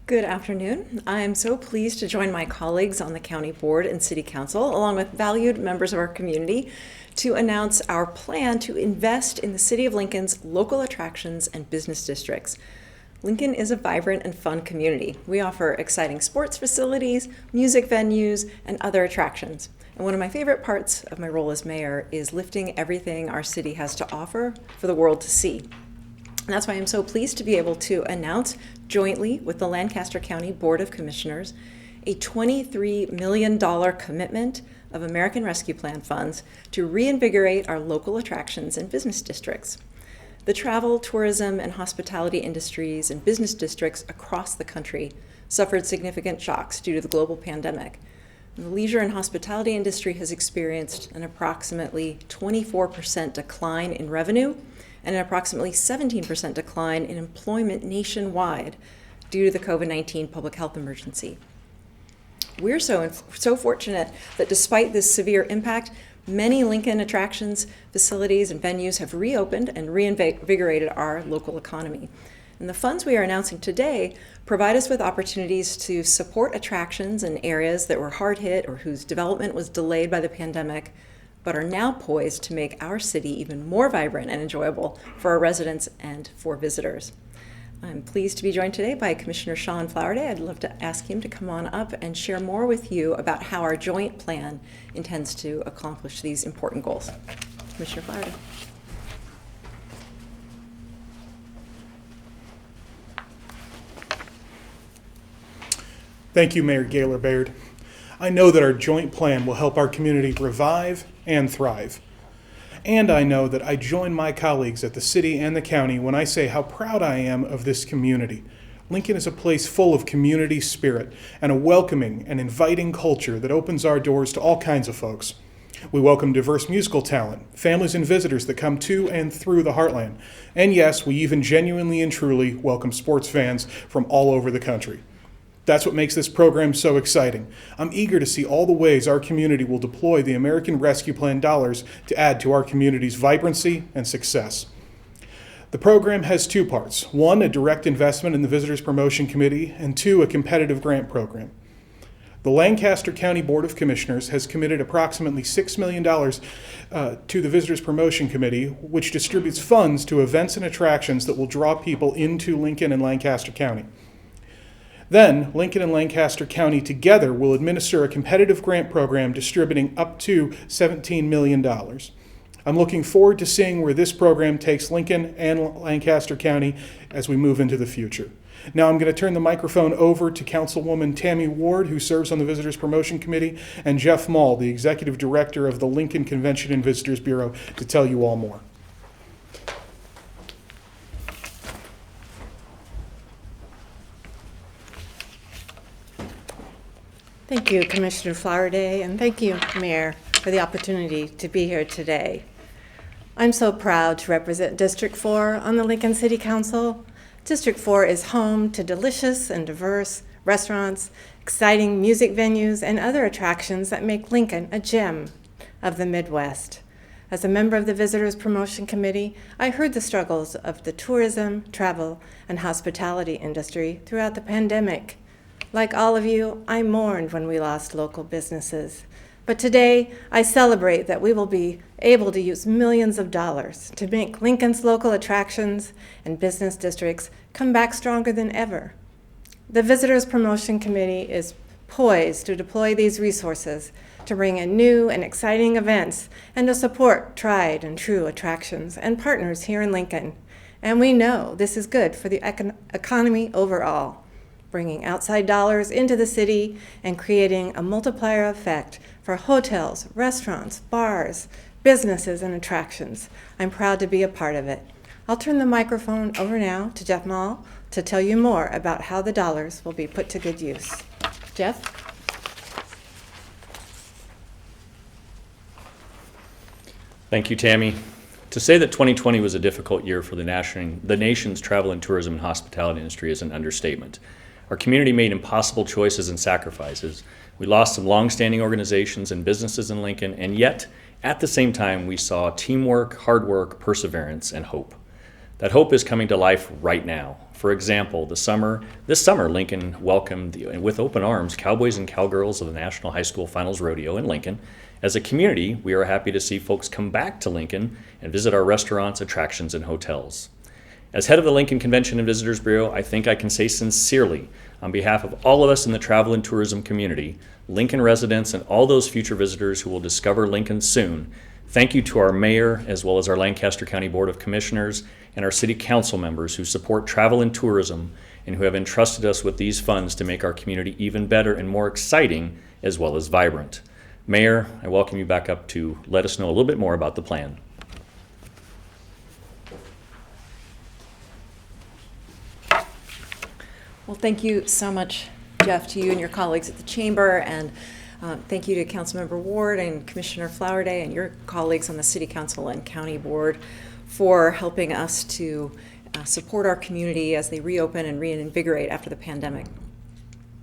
Good afternoon. I am so pleased to join my colleagues on the County Board and City Council, along with valued members of our community, to announce our plan to invest in the City of Lincoln's local attractions and business districts. Lincoln is a vibrant and fun community. We offer exciting sports facilities, music venues, and other attractions. And one of my favorite parts of my role as mayor is lifting everything our city has to offer for the world to see. And that's why I'm so pleased to be able to announce jointly with the Lancaster County Board of Commissioners a $23 million commitment of American Rescue Plan funds to reinvigorate our local attractions and business districts. The travel, tourism, and hospitality industries and business districts across the country suffered significant shocks due to the global pandemic. The leisure and hospitality industry has experienced an approximately 24% decline in revenue and an approximately 17% decline in employment nationwide due to the COVID-19 public health emergency. We're so fortunate that despite this severe impact, many Lincoln attractions, facilities, and venues have reopened and reinvigorated our local economy. And the funds we are announcing today provide us with opportunities to support attractions in areas that were hard hit or whose development was delayed by the pandemic, but are now poised to make our city even more vibrant and enjoyable for our residents and for visitors. I'm pleased to be joined today by Commissioner Sean Flowerday. I'd love to ask him to come on up and share more with you about how our joint plan intends to accomplish these important goals. Commissioner Flowerday. Thank you, Mayor Gaylor Baird. I know that our joint plan will help our community revive and thrive. And I know that I join my colleagues at the city and the county when I say how proud I am of this community. Lincoln is a place full of community spirit and a welcoming and inviting culture that opens our doors to all kinds of folks. We welcome diverse musical talent, families and visitors that come to and through the Heartland. And yes, we even genuinely and truly welcome sports fans from all over the country. That's what makes this program so exciting. I'm eager to see all the ways our community will deploy the American Rescue Plan dollars to add to our community's vibrancy and success. The program has two parts. One, a direct investment in the Visitors Promotion Committee, and two, a competitive grant program. The Lancaster County Board of Commissioners has committed approximately $6 million to the Visitors Promotion Committee, which distributes funds to events and attractions that will draw people into Lincoln and Lancaster County. Then, Lincoln and Lancaster County together will administer a competitive grant program distributing up to $17 million. I'm looking forward to seeing where this program takes Lincoln and Lancaster County as we move into the future. Now I'm going to turn the microphone over to Councilwoman Tammy Ward, who serves on the Visitors Promotion Committee, and Jeff Mall, the Executive Director of the Lincoln Convention and Visitors Bureau, to tell you all more. Thank you, Commissioner Flowerday, and thank you, Mayor, for the opportunity to be here today. I'm so proud to represent District 4 on the Lincoln City Council. District 4 is home to delicious and diverse restaurants, exciting music venues, and other attractions that make Lincoln a gem of the Midwest. As a member of the Visitors Promotion Committee, I heard the struggles of the tourism, travel, and hospitality industry throughout the pandemic. Like all of you, I mourned when we lost local businesses. But today, I celebrate that we will be able to use millions of dollars to make Lincoln's local attractions and business districts come back stronger than ever. The Visitors Promotion Committee is poised to deploy these resources to bring in new and exciting events and to support tried and true attractions and partners here in Lincoln. And we know this is good for the economy overall, bringing outside dollars into the city and creating a multiplier effect for hotels, restaurants, bars, businesses, and attractions. I'm proud to be a part of it. I'll turn the microphone over now to Jeff Mall to tell you more about how the dollars will be put to good use. Jeff? Thank you, Tammy. To say that 2020 was a difficult year for the nation's travel and tourism and hospitality industry is an understatement. Our community made impossible choices and sacrifices. We lost some long-standing organizations and businesses in Lincoln, and yet, at the same time, we saw teamwork, hard work, perseverance, and hope. That hope is coming to life right now. For example, this summer, Lincoln welcomed, with open arms, Cowboys and Cowgirls of the National High School Finals Rodeo in Lincoln. As a community, we are happy to see folks come back to Lincoln and visit our restaurants, attractions, and hotels. As head of the Lincoln Convention and Visitors Bureau, I think I can say sincerely, on behalf of all of us in the travel and tourism community, Lincoln residents, and all those future visitors who will discover Lincoln soon, thank you to our mayor, as well as our Lancaster County Board of Commissioners and our city council members who support travel and tourism and who have entrusted us with these funds to make our community even better and more exciting, as well as vibrant. Mayor, I welcome you back up to let us know a little bit more about the plan. Well, thank you so much, Jeff, to you and your colleagues at the Chamber, and thank you to Councilmember Ward and Commissioner Flowerday and your colleagues on the City Council and County Board for helping us to support our community as they reopen and reinvigorate after the pandemic.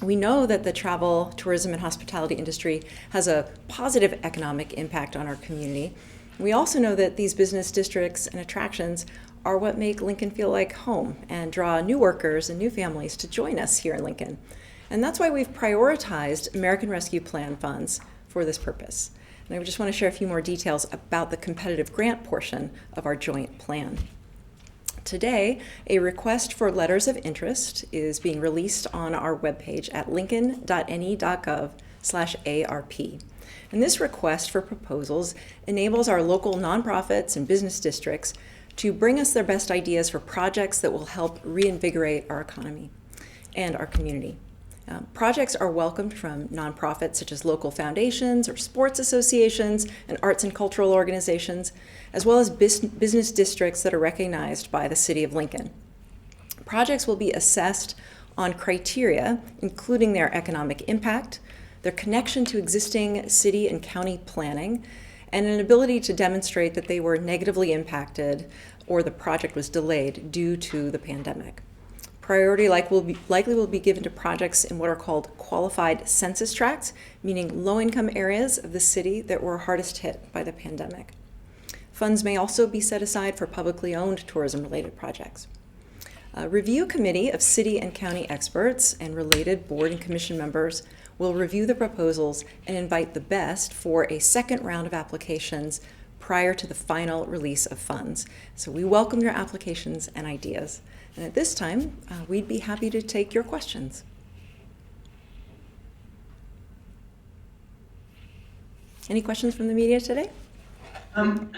We know that the travel, tourism, and hospitality industry has a positive economic impact on our community. We also know that these business districts and attractions are what make Lincoln feel like home and draw new workers and new families to join us here in Lincoln. And that's why we've prioritized American Rescue Plan funds for this purpose. And I just want to share a few more details about the competitive grant portion of our joint plan. Today, a request for letters of interest is being released on our webpage at lincoln.ne.gov/ARP. And this request for proposals enables our local nonprofits and business districts to bring us their best ideas for projects that will help reinvigorate our economy and our community. Projects are welcomed from nonprofits such as local foundations or sports associations and arts and cultural organizations, as well as business districts that are recognized by the City of Lincoln. Projects will be assessed on criteria, including their economic impact, their connection to existing city and county planning, and an ability to demonstrate that they were negatively impacted or the project was delayed due to the pandemic. Priority likely will be given to projects in what are called qualified census tracts, meaning low-income areas of the city that were hardest hit by the pandemic. Funds may also be set aside for publicly owned tourism-related projects. A review committee of city and county experts and related board and commission members will review the proposals and invite the best for a second round of applications prior to the final release of funds. So we welcome your applications and ideas. And at this time, we'd be happy to take your questions. Any questions from the media today?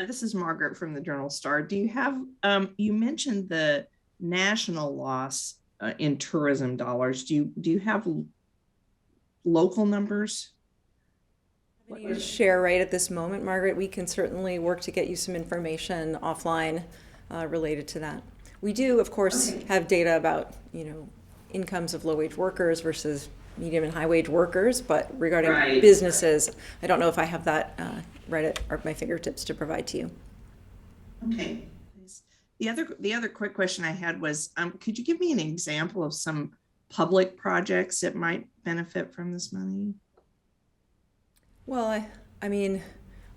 This is Margaret from the Journal Star. Do you have, you mentioned the national loss in tourism dollars. Do you have local numbers? To share right at this moment, Margaret, we can certainly work to get you some information offline related to that. We do, of course, have data about, incomes of low-wage workers versus medium and high-wage workers, but regarding businesses, I don't know if I have that right at my fingertips to provide to you. Okay. The other quick question I had was, could you give me an example of some public projects that might benefit from this money? Well, I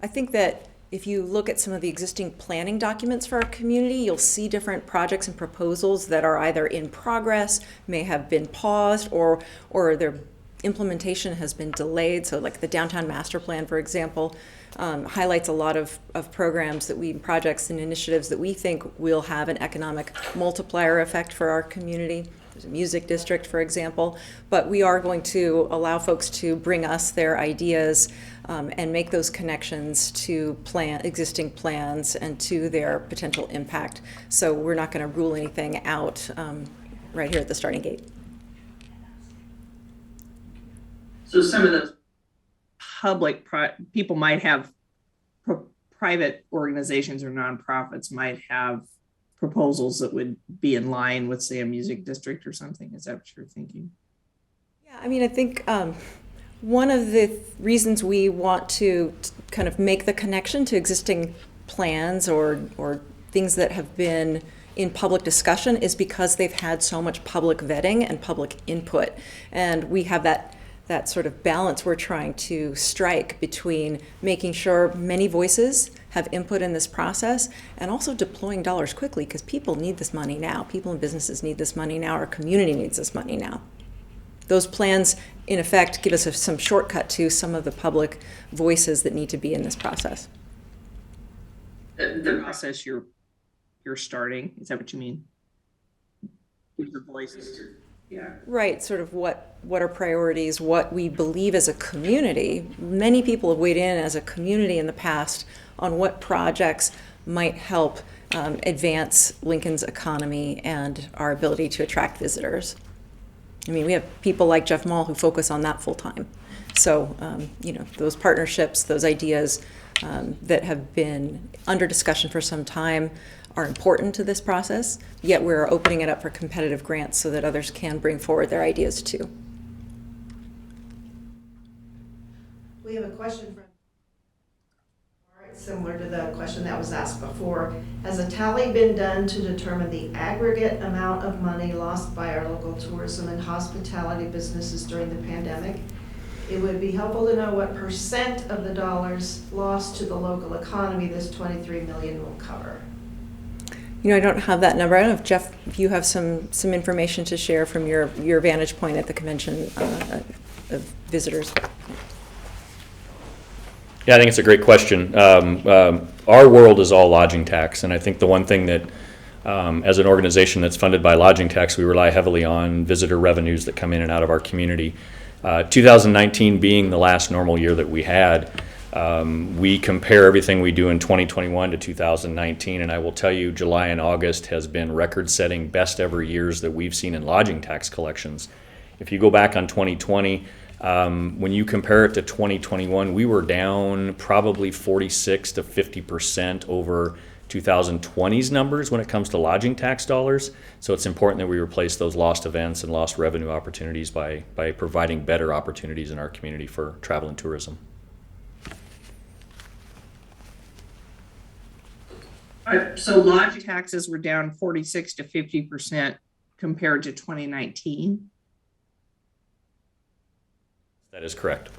think that if you look at some of the existing planning documents for our community, you'll see different projects and proposals that are either in progress, may have been paused, or their implementation has been delayed. So like the Downtown Master Plan, for example, highlights a lot of programs projects and initiatives that we think will have an economic multiplier effect for our community. There's a music district, for example, but we are going to allow folks to bring us their ideas and make those connections to existing plans and to their potential impact. So we're not going to rule anything out right here at the starting gate. So some of those public people might have private organizations or nonprofits might have proposals that would be in line with, say, a music district or something. Is that what you're thinking? Yeah, I think one of the reasons we want to kind of make the connection to existing plans or things that have been in public discussion is because they've had so much public vetting and public input. And we have that that sort of balance we're trying to strike between making sure many voices have input in this process and also deploying dollars quickly, because people need this money now. People and businesses need this money now. Our community needs this money now. Those plans, in effect, give us some shortcut to some of the public voices that need to be in this process. The process you're starting, is that what you mean? Give the voices to, yeah. Right, sort of what are priorities, what we believe as a community. Many people have weighed in as a community in the past on what projects might help advance Lincoln's economy and our ability to attract visitors. I mean, we have people like Jeff Mall who focus on that full time. So, those partnerships, those ideas that have been under discussion for some time are important to this process, yet we're opening it up for competitive grants so that others can bring forward their ideas too. We have a question from, similar to the question that was asked before. Has a tally been done to determine the aggregate amount of money lost by our local tourism and hospitality businesses during the pandemic? It would be helpful to know what % of the dollars lost to the local economy this $23 million will cover. I don't have that number. I don't know if, Jeff, if you have some information to share from your vantage point at the convention of visitors. Yeah, I think it's a great question. Our world is all lodging tax, and I think the one thing that, as an organization that's funded by lodging tax, we rely heavily on visitor revenues that come in and out of our community. 2019 being the last normal year that we had, we compare everything we do in 2021 to 2019, and I will tell you July and August has been record-setting, best ever years that we've seen in lodging tax collections. If you go back on 2020, when you compare it to 2021, we were down probably 46 to 50% over 2020's numbers when it comes to lodging tax dollars. So it's important that we replace those lost events and lost revenue opportunities by providing better opportunities in our community for travel and tourism. So lodging taxes were down 46 to 50% compared to 2019. That is correct.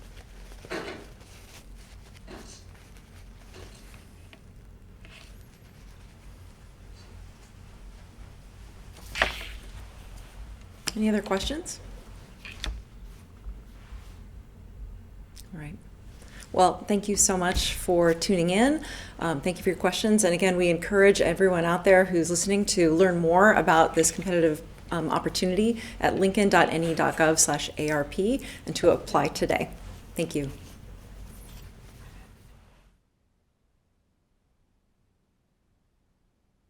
Any other questions? All right. Well, thank you so much for tuning in. Thank you for your questions. And again, we encourage everyone out there who's listening to learn more about this competitive opportunity at lincoln.ne.gov/ARP and to apply today. Thank you.